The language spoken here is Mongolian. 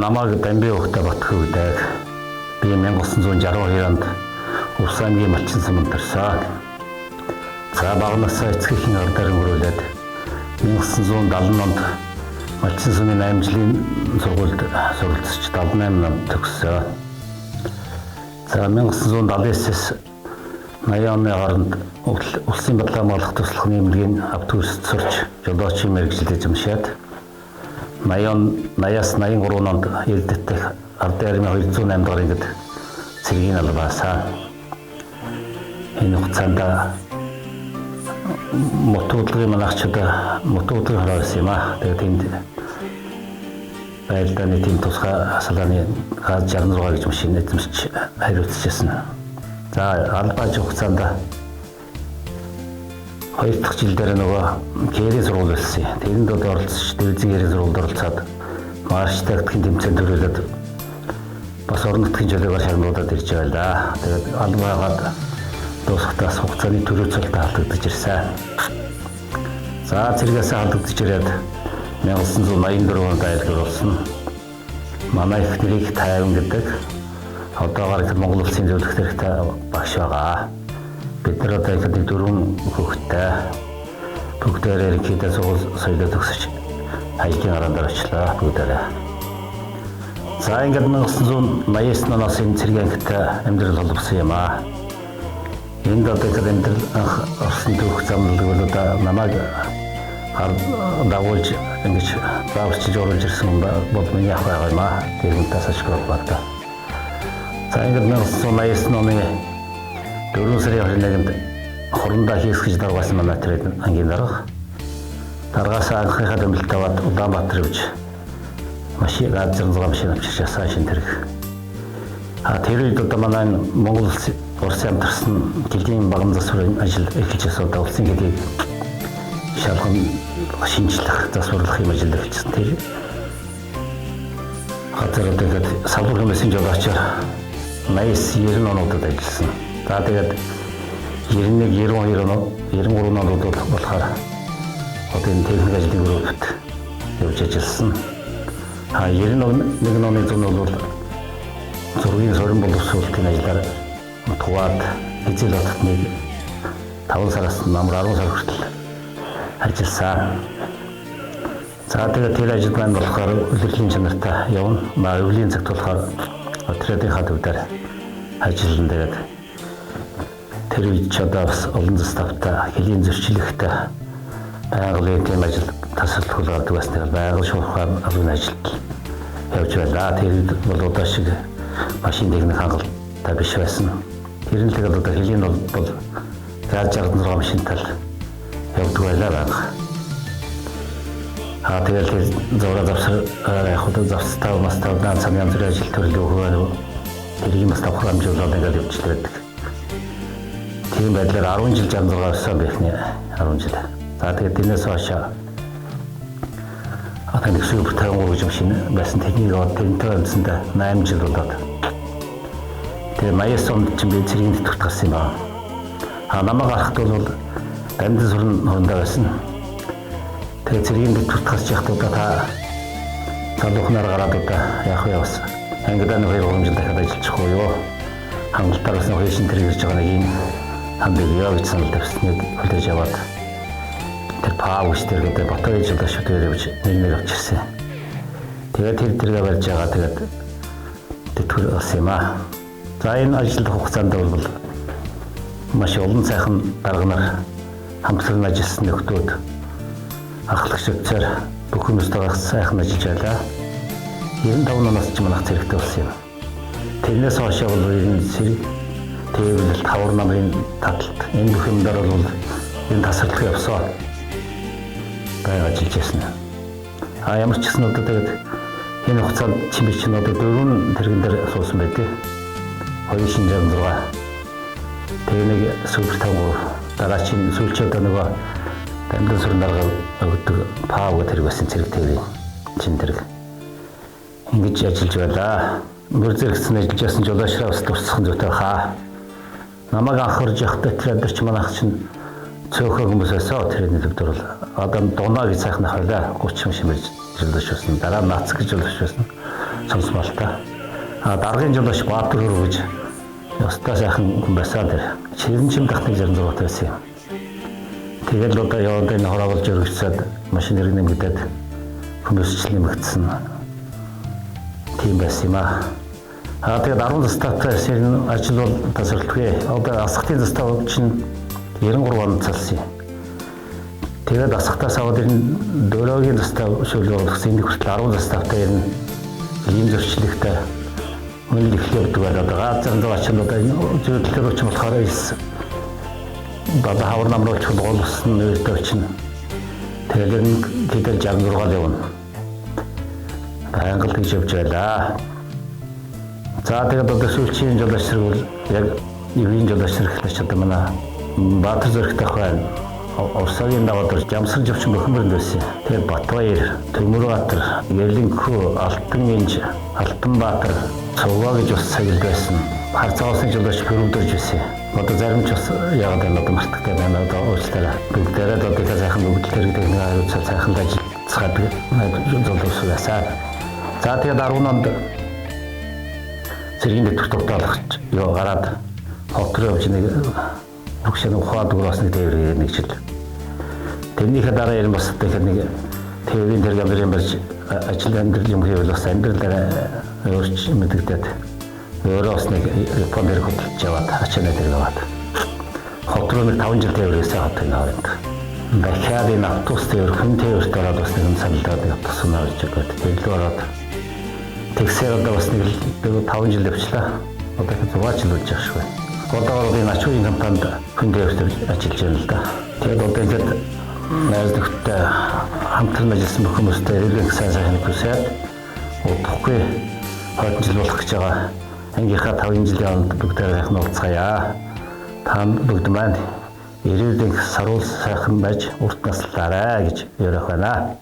намайг Дамби хөхтэй Батхүү гэдэг. Би 1962 онд Увс аймгийн Малчин суманд төрсөн. За багнасаа эцгийн ардаар өнгөрүүлээд 1970 онд Малчин сумын 8 жилийн сургуульд суралцж 78 онд төгссөн. За 1979-с 80 оны хооронд улсын бодлогын олох туслах нэмлэгийн автобуст сурч жолоочийн мэргэжилд эзэмшээд 80-аас 83 онд Эрдэнэт ард ярмын 208 дахь ангид цэргийн албаасаа энэ хугацаанд мотуудлын манагчид мотуудлын хараас юм аа. Тэгээд энд байлдааны тийм тусгай асалааны газ 66 гэж машин эзэмшиж хариуцчихсан. За албаж хугацаанд 2 дахь жилдээ нөгөө кэрийн сургууль болсон. Тэрэнд оролцож дивизийн кэрийн сургуульд оролцоод марш тактикийн тэмцээнд төрүүлээд бас орон нутгийн жолоогоор шагнуулаад ирж байгаа л да. Тэгээд албагаад дуусахтаас хугацааны төрөөцөлтэй алдагдаж ирсэн. За цэргээс алдагдаж ирээд 1984 онд айлгар болсон. Манай их нэрийг Тайван гэдэг одоогоор Монгол улсын зөвлөх хэрэгтэй багш байгаа. Бид нар одоо их 4 хүүхэдтэй бүгдээрээ ерөнхийдөө сургууль соёлоо төгсөж ажлын гараанд очлоо бүгдээрээ. За ингээд 1989 оноос энэ цэргийн ангитай амьдрал холбосон юм аа. Энд одоо их амьдрал орсон түүх замлаг бол одоо намайг дагуулж ингэж зааварчилж оруулж ирсэн бол миний ах байгаа юм аа. Тэрнээс ашиглах байна. За ингээд 1989 оны 4 сарын 21-нд хурандаа хийсгэж даргаасан манай тэр ангийн дарга. Даргаас анхныхаа тэмдэглэлд аваад Улаанбаатар явж машин газ 66 машин авчирч ясаа шин тэрэг. Тэр үед одоо манай Монгол улсын хамтарсан жилийн багам засварын ажил эхэлж одоо улсын гэдгийг шалган шинжлэх засварлах юм ажил хийсэн. Тэр хатар одоо салбар хүмүүсийн жолоочоор 80-90 онуудад ажилласан. За тэгээд 91-92 он 93 онд болохоор одоо энэ техник ажлын группт явж ажилласан. 91 оны зүүн бол зургийн сорин боловсруулалтын ажлаар Туад Эзэл хотод 5 сараас намар 10 сар хүртэл ажилласан. За тэгээд тэр ажил маань болохоор үлрэлийн чанартай явна. Өвлийн цагт болохоор отрядынхаа төвдөр ажиллана. Тэгээд тэр үед ч одоо бас олон заставтай хэлийн зөрчилөгтэй байгалийн тийм ажил тасралтгүй гардаг бас нэг байгаль шуурхаар албаны ажилд явж байлаа. Тэр үед бол одоо шиг машин техник хангалттай биш байсан. Тэр нь тэгээд одоо хэлийн бол газ 66 машинтай явдаг байлаа. Тэгээд зураг завсар яг хөө завстай мастаа дан цааны янз бүрийн ажил төрөл өгөөгөө тэрийг бас давхар амжуулаад ингээд явж байдаг. Тийм байдлаар 10 жил 66 болсон бэхний 10 жил. За тэгээд тэрнээс хойш одоо нэг супер 53 гэж машин байсан техник аваад тэрнтэй амьсанд 8 жил болоод. Тэгээд 80 онд ч би цэргийн тэтгэврт гарсан юм байна. Намайг гарахт бол Дамжин сурн хурандаа байсан. Тэгээд цэргийн тэтгэврт гарч яхад удаа та залуухнаар гараад удаа явсан. Ангидаа нэг 2-3 жил дахиад ажиллах уу юу? Хангалтаар бас нэг шин тэрэг ирж байгаа нэг юм ханддаг яа гэж санал тавьсныг хүлээж аваад тэр пауш тэр гэдэг батарей жолооч шүтээр явж нэг авчирсан. Тэгээд тэргээ барьж байгаа тэгээд тэтгэр болсон юм аа. За энэ ажил хугацаанд бол маш олон сайхан дарга нар хамтран ажилласан нөхдүүд ахлагч офицер бүх хүмүүстээ сайхан ажиллаж байлаа. 95 оноос ч манайх зэрэгтэй болсон юм. Тэрнээс хойш бол энэ зэрэг тэвэл тавар намрын таталт энэ бүх юмдаар бол энэ тасралтыг явсан байгаа ажиллаж байсан. Ямар ч гэсэн одоо тэгээд энэ хугацаанд чимээ чинь одоо 4 тэрэгэн дээр суусан байдээ. 266. Тэгээ нэг супер 53 дараагийн сүүлчээ одоо нөгөө Дамжин сурн дарга өгдөг пау тэрэг байсан цэрэг тэрэг чин тэрэг ингэж ажиллаж байлаа. Мөр зэрэгцэн ажиллаж байсан жолоочроо бас тусцсан зүйтэй хаа. Намайг анхаарч явахдаа тэр адэрч манайх чинь цөөхөн хүмүүс байсан. Тэрний төвдөр бол одоо дунаа гэж сайхнах байлаа. 30 машин мэрж жолооч байсан. Дараа нац гэж жолооч байсан. сонсмол та. Даргын жолооч Баатар хөрөө гэж ёстой сайхан хүн байсан тэр. Чирэнчим дахны 66 байсан юм. Тэгэл одоо яваад энэ хороолж өргөцсөд машин хэрэг нэмэгдээд хүмүүсчлэн нэмэгдсэн. Тийм байсан юм аа. Тэгээд 10 застаатай сэрн ажил бол тасралтгүй. Одоо асхтын застаа чинь 93 онд цалсан юм. Тэгээд асхтаас аваад энэ дөөрөөгийн застаа шүүлгүүлсэн энэ хүртэл 10 застаатай ирнэ. Ийм зөрчлөгтэй үнэл ихлэв дугаар одоо газар зурагч одоо зөвлөлтөр өч болохоор ийсэн. Бада хавар намрууч болгосон нэртэй чинь. Тэгээд энэ тэдэр 66 явна. Англ гэж явж байлаа. За тэгээд одоо сүүлчийн жолоочрог бол яг ивийн жолоочрог гэж одоо манай Баатар зөрөгтэй байна. Урсагийн даваад жамсар живчин бөхмөрөнд байсан. Тэгээд Батбаяр, Төмөрбаатар, Ялинхүү, Алтан Инж, Алтанбаатар, Цуваа гэж бас цагт байсан. Харцаасан жолооч хөрөвдөрж байсан. Одоо зарим ч бас яг одоо мартагтай байна. Одоо уучлаарай. Бүгдээрээ одоо их сайхан бүгдээрээ техник хариуцлага сайхан ажиллацгаад золиос байсан. За тэгээд 10 онд цэргийн дэвтэр тогтоолгоч ёо гараад хот руу явж нэг бүгшэн ухаад дураас нэг тээвэр нэг жил. Тэрнийхээ дараа юм бас тэгэхээр нэг тээврийн тэргэмрийн барьж ажил амьдрал юм хийвэл бас амьдралаа өөрч мэдэгдээд өөрөө бас нэг Японд хэрэг хөтлөж яваад ачаанаа тэрэг аваад хот руу нэг 5 жил тээврээсээ хот энэ хооронд дахиад энэ автобус тээвэр хүн тээвэрт ороод бас нэг саналдаад автобус нь орж ирэхэд тэрлүү ороод тэгсээр одоо бас нэг 5 жил явчлаа. Одоо их 6 жил болж байгаа шүү. Одоо энэ ачуугийн компанид хүн тээвэрт ажиллаж байна л да. Тэгээд одоо ингээд найз нөхдөд хамтран ажилласан бүх хүмүүстэй эргэлэн сайн сайхан хүсээд удахгүй 20 жил болох гэж байгаа. Ангийнхаа 5 жилийн хооронд бүгдээ сайхан уулзгаая. Та бүгд маань ирээдүйн саруул сайхан байж урт наслаарай гэж ярих байна.